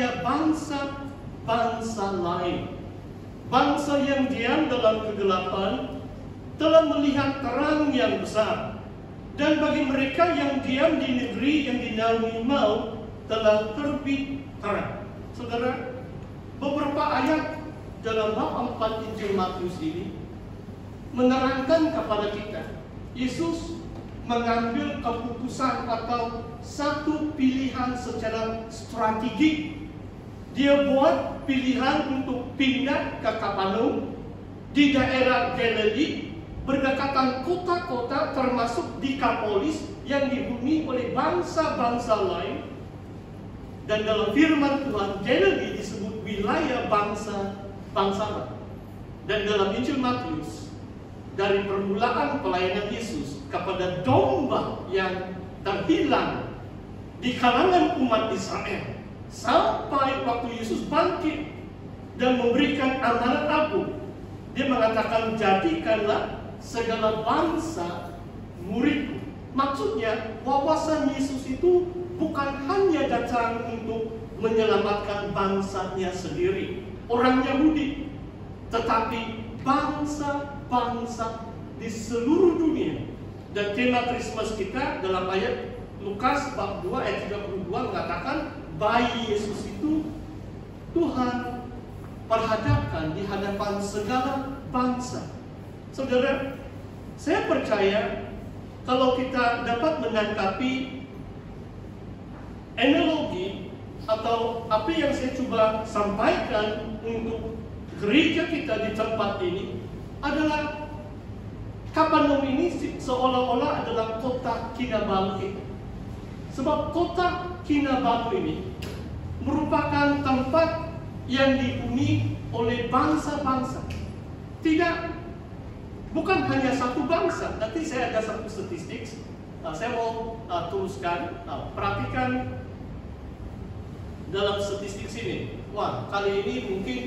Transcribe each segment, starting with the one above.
wilayah bangsa-bangsa lain. Bangsa yang diam dalam kegelapan telah melihat terang yang besar. Dan bagi mereka yang diam di negeri yang dinaungi maut telah terbit terang. Saudara, beberapa ayat dalam bab 4 Injil Matius ini menerangkan kepada kita, Yesus mengambil keputusan atau satu pilihan secara strategik. Dia buat pilihan untuk pindah ke Kapernaum di daerah Galilea, berdekatan kota-kota termasuk Dekapolis yang dihuni oleh bangsa-bangsa lain. Dan dalam firman Tuhan, Galilea disebut wilayah bangsa-bangsa. Dan dalam Injil Matius, dari permulaan pelayanan Yesus kepada domba yang terhilang di kalangan umat Israel, sampai waktu Yesus bangkit dan memberikan amanat agung, dia mengatakan, jadikanlah segala bangsa muridku. Maksudnya, wawasan Yesus itu bukan hanya datang untuk menyelamatkan bangsanya sendiri, orang Yahudi, tetapi bangsa-bangsa di seluruh dunia. Dan tema Krismas kita dalam ayat Lukas bab 2 ayat 32 mengatakan, bayi Yesus itu Tuhan perhadapkan di hadapan segala bangsa. Saudara, saya percaya kalau kita dapat menangkapi analogi atau apa yang saya coba sampaikan untuk gereja kita di tempat ini adalah Kapernaum ini seolah-olah adalah kota Kinabalu kita. Sebab kota Kinabalu ini merupakan tempat yang dihuni oleh bangsa-bangsa. Bukan hanya satu bangsa. Nanti saya ada satu statistik, saya mau tuliskan. Perhatikan dalam statistik sini. Wah, kali ini mungkin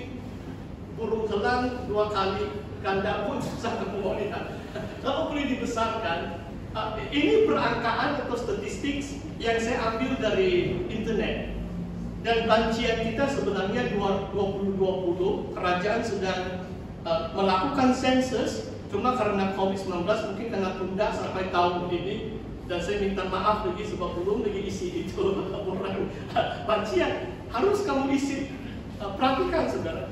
burung elang 2 kali ganda pun susah kamu lihat. Kalau boleh dibesarkan, ini perangkaan atau statistik yang saya ambil dari internet. Dan bancian kita sebenarnya 2020, kerajaan sedang melakukan sensus, cuma karena COVID-19 mungkin kena tunda sampai tahun ini. Dan saya minta maaf lagi sebab belum lagi isi itu orang bancian. Harus kamu isi. Perhatikan saudara.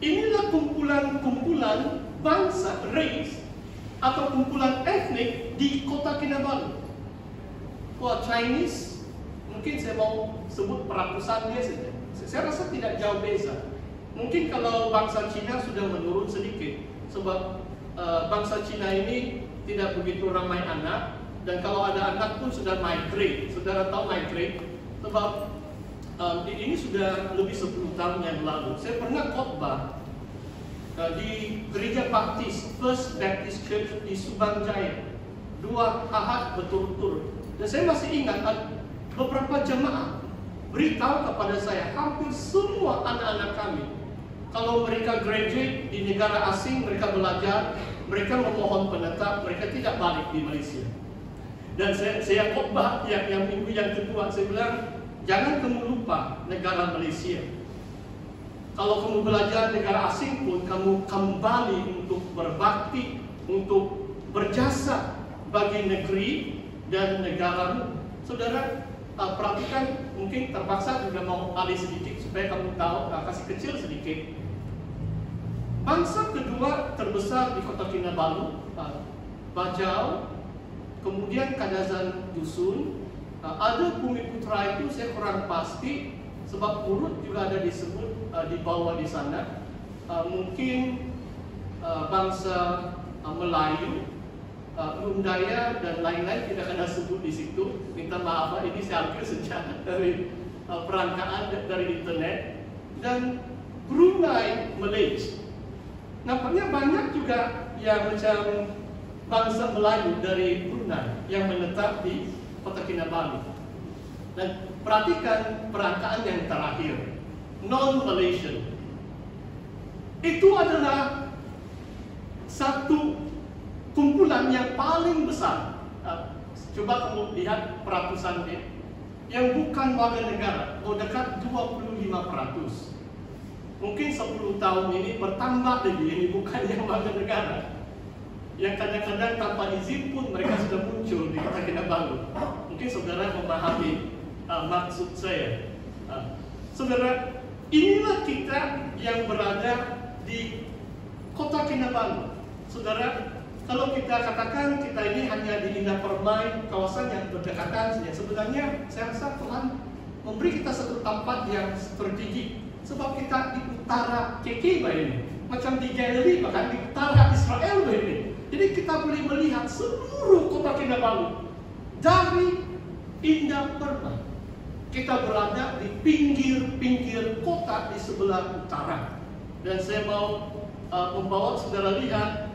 Inilah kumpulan bangsa, race, atau kumpulan etnik di kota Kinabalu. Wah, Chinese, mungkin saya mau sebut peratusannya saja. Saya rasa tidak jauh beza. Mungkin kalau bangsa Cina sudah menurun sedikit, sebab bangsa Cina ini tidak begitu ramai anak, dan kalau ada anak pun sudah migrate. Saudara tahu migrate? Sebab ini sudah lebih 10 tahun yang lalu. Saya pernah khotbah di gereja Baptis, First Baptist Church di Subang Jaya, 2 ahad berturut-turut. Dan saya masih ingat beberapa jemaah beritahu kepada saya, hampir semua anak-anak kami, kalau mereka graduate di negara asing, mereka belajar, mereka memohon penetap, mereka tidak balik di Malaysia. Dan saya khotbah yang minggu yang kedua, saya bilang, jangan kamu lupa negara Malaysia. Kalau kamu belajar negara asing pun, kamu kembali untuk berbakti, untuk berjasa bagi negeri dan negaramu. Saudara, perhatikan, mungkin terpaksa juga mau alih sedikit supaya kamu tahu, kasih kecil sedikit. Bangsa kedua terbesar di kota Kinabalu, Bajau, kemudian Kadazan Dusun, ada Bumi Putra itu saya kurang pasti, sebab urut juga ada disebut di bawah di sana. Mungkin bangsa Melayu, Lundaya dan lain-lain tidak kena sebut di situ. Minta maaf, ini saya ambil sejak dari perangkaan dari internet. Dan Brunei Malaysia. Nampaknya banyak juga yang macam bangsa Melayu dari Brunei yang menetap di kota Kinabalu. Dan perhatikan perangkaan yang terakhir, non-Malaysian. Itu adalah satu kumpulan yang paling besar. Coba kamu lihat peratusannya, yang bukan warga negara, dekat 25 mungkin 10 tahun ini bertambah lagi. Ini bukan yang warga negara, yang kadang-kadang tanpa izin pun mereka sudah muncul di Kota Kinabalu. Mungkin saudara memahami maksud saya. Saudara, inilah kita yang berada di Kota Kinabalu. Saudara, kalau kita katakan kita ini hanya di Indah Permai, kawasan yang berdekatan saja, sebenarnya saya rasa Tuhan memberi kita satu tempat yang strategik. Sebab kita di utara Keki ini, macam di Galilee, bahkan di utara Israel ini. Jadi kita boleh melihat seluruh Kota Kinabalu dari Indah Permai. Kita berada di pinggir-pinggir kota di sebelah utara. Dan saya mau membawa saudara lihat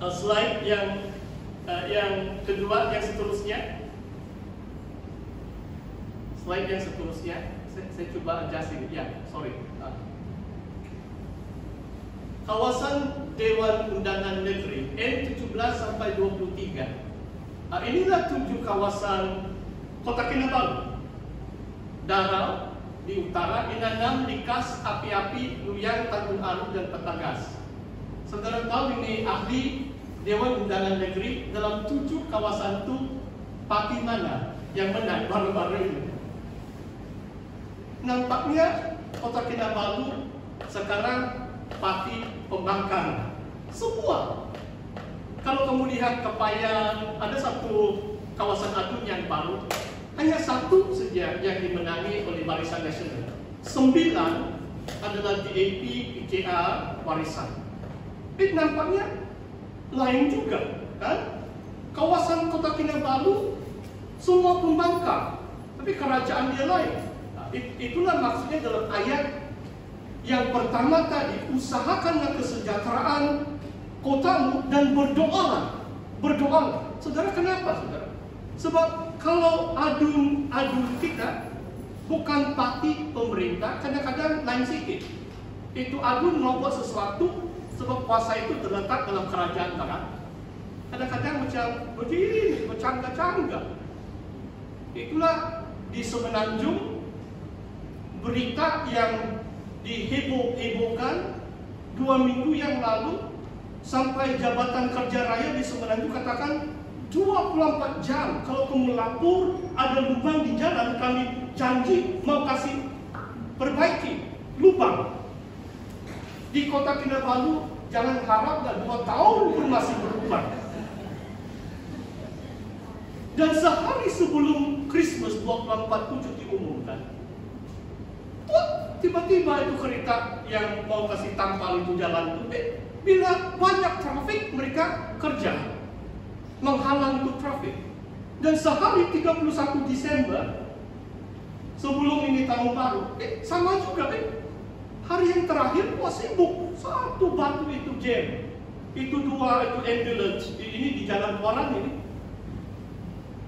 slide yang kedua, yang seterusnya. Slide yang seterusnya. Saya coba adjust ini. Ya, sorry. Kawasan Dewan Undangan Negeri N17 sampai 23. Inilah 7 kawasan Kota Kinabalu. Darau di utara, Inanam, Likas, Api-Api, Luyang, Tanjung Aru, dan Petagas. Saudara tahu ini ahli Dewan Undangan Negeri dalam 7 kawasan itu parti mana yang menang baru-baru ini. Nampaknya Kota Kinabalu sekarang parti pembangkang semua. Kalau kamu lihat Kepayan, ada satu kawasan agung yang baru, hanya 1 saja yang dimenangi oleh Barisan Nasional. 9 adalah DAP, PKR, Warisan. Tapi nampaknya lain juga, kan? Kawasan Kota Kinabalu semua pembangkang, tapi kerajaan dia lain. Itulah maksudnya dalam ayat yang pertama tadi, usahakanlah kesejahteraan kotamu dan berdoalah. Berdoalah. Saudara, kenapa saudara? Sebab kalau adu kita bukan parti pemerintah, kadang-kadang lain sedikit. Itu adu mau buat sesuatu, sebab kuasa itu terletak dalam kerajaan barat. Kadang-kadang macam begini, bercangga-cangga. Itulah di Semenanjung, berita yang diheboh-hebohkan 2 minggu yang lalu, sampai Jabatan Kerja Raya di Semenanjung katakan 24 jam kalau kamu lapor ada lubang di jalan, kami janji mau kasih perbaiki lubang. Di Kota Kinabalu jangan harap 2 tahun pun masih berlubang. Dan sehari sebelum Christmas 24/7 diumumkan, tiba-tiba itu kereta yang mau kasih tampal itu jalan itu, bila banyak trafik mereka kerja menghalang itu trafik. Dan sehari 31 Desember sebelum ini tahun baru, sama juga hari yang terakhir sibuk, 1 batu itu jam, itu 2 itu ambulance, ini di jalan Kuaran ini.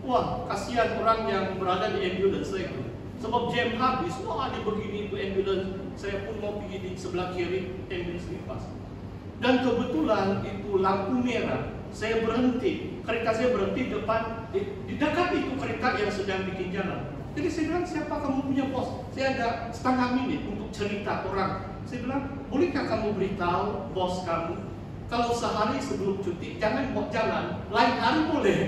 Wah, kasihan orang yang berada di ambulance saya. Sebab jam habis, wah ada begini itu ambulans, saya pun mau pergi di sebelah kiri, ambulans lepas. Dan kebetulan itu lampu merah, saya berhenti, kereta saya berhenti depan, di dekat itu kereta yang sedang bikin jalan. Jadi saya bilang, siapa kamu punya bos? Saya ada setengah menit untuk cerita orang. Saya bilang, bolehkah kamu beritahu bos kamu, kalau sehari sebelum cuti, jangan buat jalan, lain hari boleh.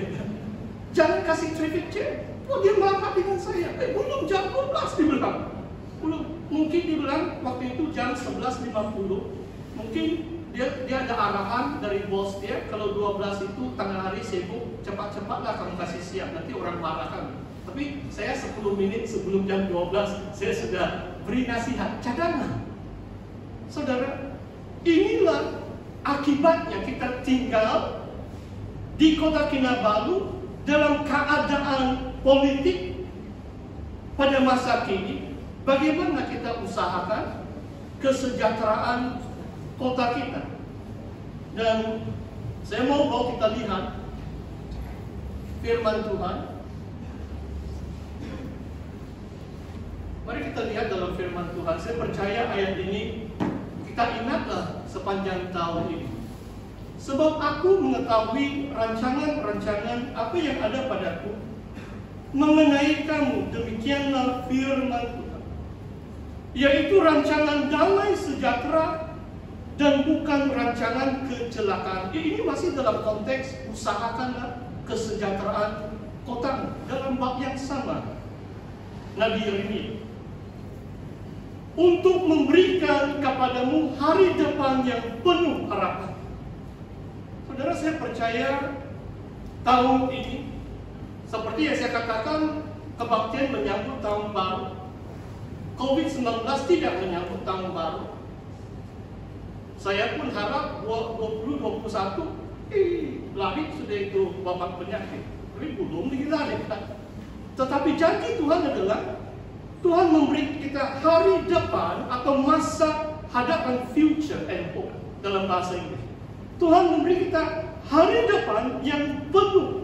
Jangan kasih traffic jam. Oh, dia marah dengan saya. Belum jam 12 dibilang. Belum. Mungkin dibilang waktu itu jam 11.50. Mungkin dia ada arahan dari bos dia, kalau 12 itu tengah hari sibuk, cepat-cepatlah kamu kasih siap, nanti orang marah kami. Tapi saya 10 menit sebelum jam 12 saya sudah beri nasihat, cadangan. Saudara, inilah akibatnya kita tinggal di Kota Kinabalu dalam keadaan politik pada masa kini. Bagaimana kita usahakan kesejahteraan kota kita. Dan saya mau bawa kita lihat firman Tuhan. Mari kita lihat dalam firman Tuhan. Saya percaya ayat ini kita ingatlah sepanjang tahun ini. Sebab aku mengetahui rancangan-rancangan apa yang ada padaku mengenai kamu, demikianlah firman Tuhan. yaitu rancangan damai sejahtera dan bukan rancangan kecelakaan. Ini masih dalam konteks usahakanlah kesejahteraan kota dalam bab yang sama. Nabi Yeremia untuk memberikan kepadamu hari depan yang penuh harapan. Saudara, saya percaya tahun ini, seperti yang saya katakan, kebaktian menyambut tahun baru. COVID-19 tidak menyambut tahun baru. Saya pun harap 2021 lari sudah itu wabak penyakit, tapi belum lari. Tetapi janji Tuhan adalah Tuhan memberi kita hari depan atau masa hadapan, future and hope dalam bahasa Inggris. Tuhan memberi kita hari depan yang penuh